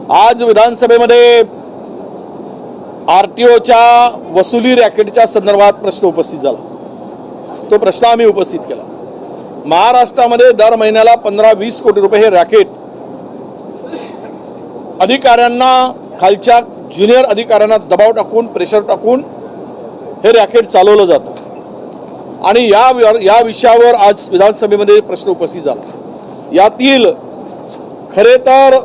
आज विधानसभेमध्ये आरटीओच्या वसुली रॅकेटच्या संदर्भात प्रश्न उपस्थित झाला। तो प्रश्न आम्ही उपस्थित केला। महाराष्ट्रामध्ये दर महिन्याला 15-20 कोटी रुपये हे रॅकेट अधिकाऱ्यांना, खालच्या ज्युनियर अधिकाऱ्यांना दबाव टाकून, प्रेशर टाकून हे रॅकेट चालवलं जातं। आणि या विषयावर आज विधानसभेमध्ये प्रश्न उपस्थित झाला। यातील खरे तर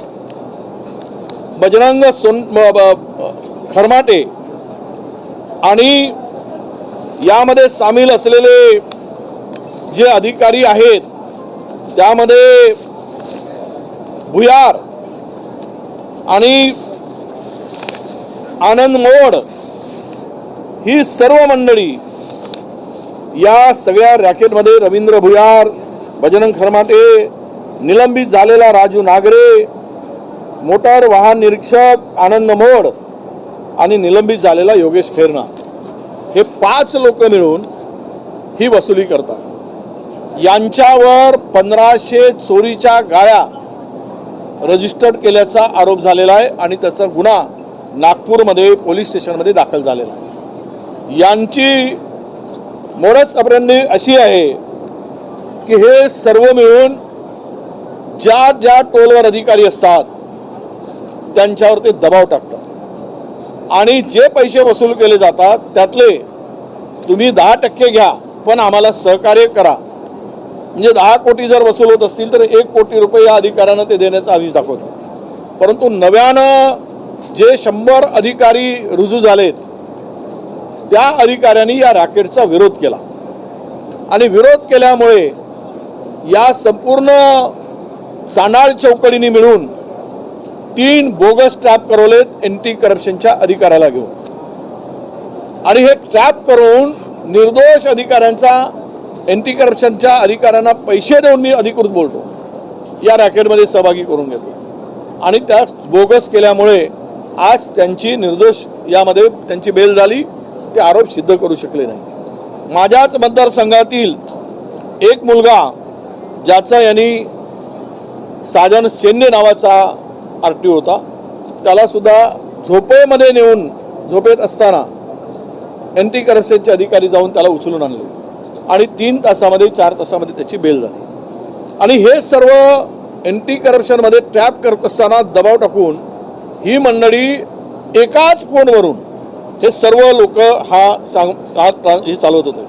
बजरंग खरमाटे आणि यामध्ये सामील असलेले जे अधिकारी आहेत त्यामध्ये भुयार आणि आनंद मोड ही सर्व मंडळी या सगळ्या रॅकेटमध्ये रवींद्र भुयार, बजरंग खरमाटे, निलंबित झालेला राजू नागरे, मोटार वाहन निरीक्षक आनंद मोड आणि निलंबित झालेला योगेश खेरणा, हे 5 लोक मिळून ही वसुली करतात। यांच्यावर 1500 चोरीच्या गाड्या रजिस्टर्ड केल्याचा आरोप झालेला आहे आणि त्याचा गुन्हा नागपूरमध्ये पोलीस स्टेशनमध्ये दाखल झालेला आहे। यांची मोडस ऑपरेंडी अशी आहे की हे सर्व मिळून ज्या टोलवर अधिकारी असतात त्यांच्यावर ते दबाव टाकतात आणि जे पैसे वसूल केले जातात त्यातले तुम्ही 10% घ्या पण आम्हाला सहकार्य करा। म्हणजे 10 कोटी जर वसूल होत असतील तर 1 कोटी रुपये या अधिकाऱ्यांना ते देण्याचा आदेश दाखवतात। परंतु नव्यानं जे 100 अधिकारी रुजू झालेत त्या अधिकाऱ्यांनी या रॅकेटचा विरोध केला आणि विरोध केल्यामुळे या संपूर्ण चांडाळ चौकडीने मिळून 3 बोगस ट्रॅप करवलेत एंटी करप्शनच्या अधिकाऱ्याला घेऊन। आणि हे ट्रॅप करून निर्दोष अधिकाऱ्यांचा, एंटी करप्शनच्या अधिकाऱ्यांना पैसे देऊन मी अधिकृत बोलतो या रॅकेटमध्ये सहभागी करून घेतो आणि त्या बोगस केल्यामुळे आज त्यांची निर्दोष यामध्ये त्यांची बेल झाली, ते आरोप सिद्ध करू शकले नाही। माझ्याच मतदारसंघातील एक मुलगा ज्याचा यांनी साजन सेंडे नावाचा आरटीओ होता, त्याला सुद्धा झोपेमध्ये नेऊन, झोपेत असताना एंटी करप्शनचे अधिकारी जाऊन त्याला उचलून आणले आणि 3 तासामध्ये 4 तासामध्ये त्याची बेल झाली। आणि हे सर्व एंटी करप्शनमध्ये ट्रॅप करत असताना दबाव टाकून ही मंडळी एकाच फोनवरून हे सर्व लोक हे चालवत होते।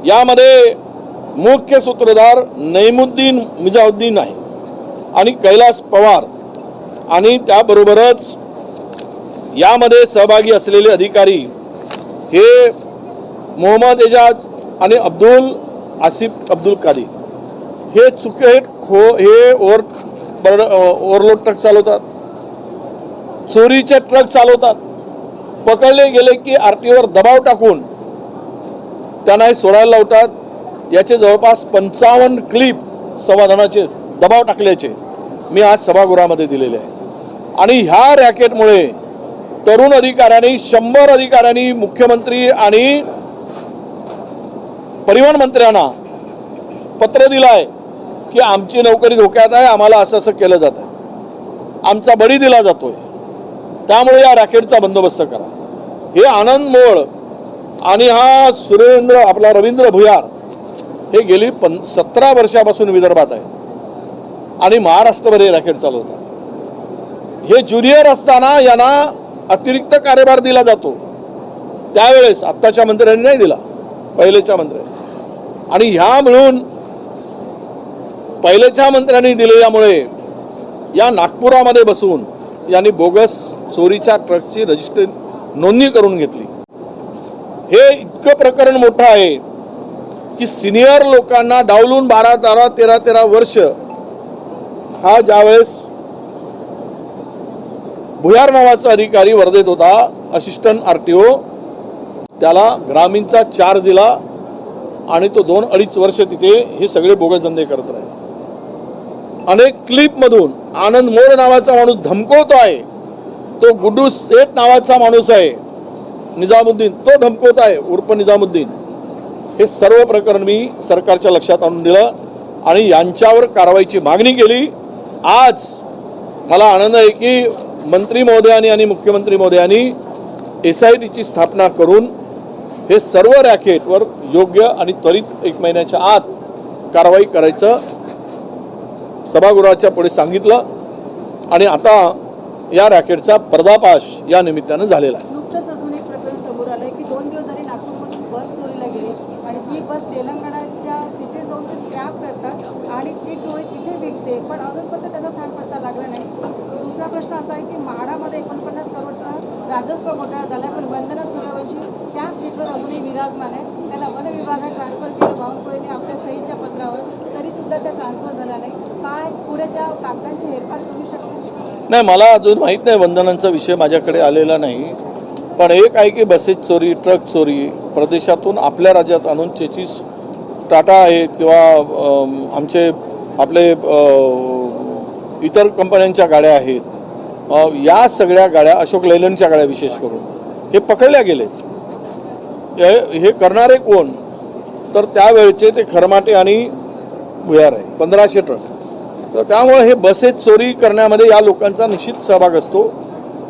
यामध्ये मुख्य सूत्रधार नईमुद्दीन मिजाउद्दीन आहे आणि कैलास पवार आणि त्याबरोबरच यामध्ये सहभागी असलेले अधिकारी हे मोहम्मद एजाज आणि अब्दुल आसिफ अब्दुल कादी हे हे ओव्हरलोड ट्रक चालवतात, चोरीचे ट्रक चालवतात। पकडले गेले की आरटीओवर दबाव टाकून त्यांना हे सोडायला लावतात। याचे जवळपास 55 क्लिप संवादानाचे दबाव टाकल्याचे मी आज सभागृहामध्ये दिलेले आहे। आणि ह्या रॅकेटमुळे तरुण अधिकाऱ्यांनी, 100 अधिकाऱ्यांनी मुख्यमंत्री आणि परिवहन मंत्र्यांना पत्र दिलं आहे की आमची नोकरी धोक्यात आहे, आम्हाला असं केलं जातं, आमचा बळी दिला जातोय, त्यामुळे या रॅकेटचा बंदोबस्त करा। हे आनंद मोळ आणि हा आपला रवींद्र भुयार हे गेली 17 वर्षापासून विदर्भात आहे आणि महाराष्ट्रभर हे रॅकेट चालवतात। हे ज्युनियर असताना यांना अतिरिक्त कार्यभार दिला जातो, त्यावेळेस आत्ताच्या मंत्र्यांनी नाही दिला, पहिलेच्या मंत्र्यांनी। आणि ह्या मिळून पहिलेच्या मंत्र्यांनी दिलेल्यामुळे या नागपुरामध्ये बसून यांनी बोगस चोरीच्या ट्रकची रजिस्टर नोंदणी करून घेतली। हे इतकं प्रकरण मोठं आहे की सिनियर लोकांना डावलून 12, 13 वर्ष हा ज्यावेळेस भुयार नावाचा अधिकारी वर्धेत होता, असिस्टंट आरटीओ, त्याला ग्रामीणचा चार्ज दिला आणि तो 2-2.5 वर्ष तिथे हे सगळे बोगस धंदे करत राहिले। अनेक क्लिपमधून आनंद मोड नावाचा माणूस धमकवतो आहे, तो गुड्डू सेठ नावाचा माणूस आहे निजामुद्दीन, तो धमकवत आहे उर्फ निजामुद्दीन। हे सर्व प्रकरण मी सरकारच्या लक्षात आणून दिलं आणि यांच्यावर कारवाईची मागणी केली। आज मला आनंद आहे की मंत्री महोदयांनी आणि मुख्यमंत्री महोदयांनी SITची स्थापना करून हे सर्व रॅकेटवर योग्य आणि त्वरित 1 महिन्याच्या आत कारवाई करायचं सभागृहाच्या पुढे सांगितलं आणि आता या रॅकेटचा पर्दाफाश या निमित्तानं झालेला आहे. नुकतंच अजून एक प्रकरण समोर आलंय की 2 दिवस झाले नागपूरमधून बस चोरीला गेली आणि ही बस तेलंगणाच्या तिथे जाऊन ते स्क्रॅप करतात आणि ती टोळी तिथे विकते, पण अजूनपर्यंत त्याचा थांगपत्ता लागला नाही. दुसरा प्रश्न असा आहे की म्हाडामध्ये 49 करोडचा राजस्व घोटाळा झाला, पण वंदना सूर्यवंशी त्या सीटवर अजूनही विराजमान आहे. त्यांना वन विभागात ट्रान्सफर केलं बावनकुळेने आपल्या सहीच्या पत्रावर, तरी सुद्धा त्या ट्रान्सफर झाला नाही. काय पुढे त्या कागदांची हेरफार करू शकतो? नाही, मला अजून माहीत नाही, वंदनांचा विषय माझ्याकडे आलेला नाही. पण एक आहे की बसेस चोरी, ट्रक चोरी प्रदेशातून आपल्या राज्यात आणून चेचिस टाटा आहेत किंवा आपले इतर कंपन्यांच्या गाड्या आहेत, या सगळ्या गाड्या अशोक लेलंडच्या गाड्या विशेष करून हे पकडल्या गेलेत. हे करणारे कोण? तर त्यावेळचे ते खरमाटे आणि भुयार आहे, 1500 ट्रक. तर त्यामुळे हे बसेस चोरी करण्यामध्ये या लोकांचा निश्चित सहभाग असतो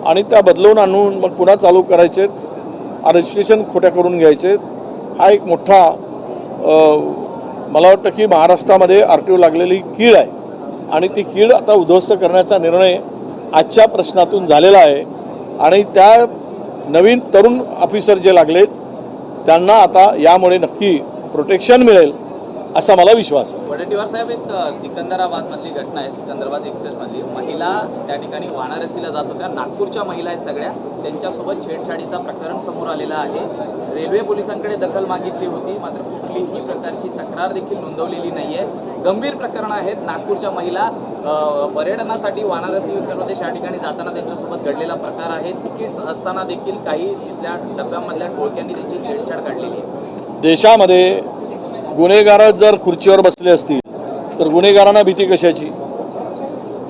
आणि त्या बदलवून आणून मग पुन्हा चालू करायचे, रजिस्ट्रेशन खोट्या करून घ्यायचे. हा एक मोठा मला वाटतं की महाराष्ट्रामध्ये RTO लागलेली कीड आहे आणि ती कीड आता उद्ध्वस्त करण्याचा निर्णय आजच्या प्रश्नातून झालेला आहे आणि त्या नवीन तरुण ऑफिसर जे लागलेत त्यांना आता यामुळे नक्की प्रोटेक्शन मिळेल असा मला विश्वास आहे. वडेट्टीवार साहेब, एक सिकंदराबादमधली घटना आहे, सिकंदराबाद एक्सप्रेसमधली. महिला त्या ठिकाणी वाराणसीला जात होत्या, नागपूरच्या महिला आहेत सगळ्या, त्यांच्यासोबत छेडछाडीचा प्रकरण समोर आलेला आहे. रेल्वे पोलिसांकडे दखल मागितली होती, मात्र कुठलीही प्रकारची तक्रार देखील नोंदवलेली नाही आहे. गंभीर प्रकरणं आहेत. नागपूरच्या महिला पर्यटनासाठी वाराणसी उत्तर प्रदेश या ठिकाणी जाताना त्यांच्यासोबत घडलेला प्रकार आहे. तिकीट्स असताना देखील काही तिथल्या डब्यामधल्या टोळक्यांनी त्यांची छेडछाड काढलेली आहे. देशामध्ये गुन्हेगार जर खुर्चीवर बसले असतील तर गुन्हेगारांना भीती कशाची?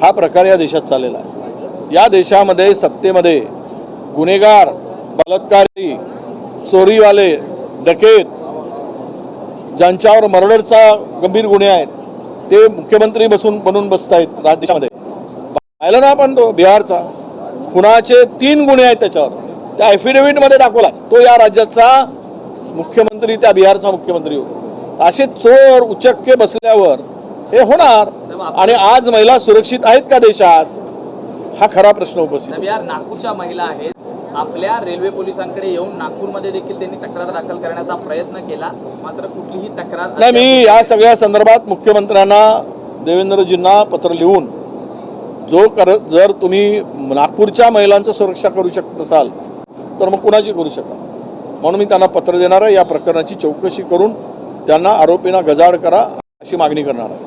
हा प्रकार या देशात चाललेला आहे. या देशामध्ये सत्तेमध्ये गुन्हेगार, बलात्कारी, चोरीवाले, डकेत, ज्यांच्यावर मर्डरचा गंभीर गुन्हे आहेत ते मुख्यमंत्री बनून बसत आहेत राज्यामध्ये. पाहिलं ना आपण तो बिहारचा खुनाचे 3 गुन्हे आहेत त्याच्यावर, त्या ॲफिडेव्हिटमध्ये दाखवला. तो या राज्याचा मुख्यमंत्री, त्या बिहारचा मुख्यमंत्री होता. असे चोर उचक्के बसल्यावर हे होणार. आणि आज महिला सुरक्षित आहेत का देशात? हा खरा प्रश्न उपस्थित आहे. यार, नागपूरच्या महिला आहेत, आपल्या रेल्वे पोलिसांकडे येऊन नागपूरमध्ये देखील त्यांनी तक्रार दाखल करण्याचा प्रयत्न केला, मात्र कुठलीही तक्रार नाही. मी या सगळ्या संदर्भात मुख्यमंत्र्यांना, देवेंद्रजींना पत्र लिहून जर तुम्ही नागपूरच्या महिलांचं सुरक्षा करू शकत असाल तर मग कुणाची करू शकता, म्हणून मी त्यांना पत्र देणार आहे. या प्रकरणाची चौकशी करून त्यांना आरोपींना गजाआड करा अशी मागणी करणार आहे.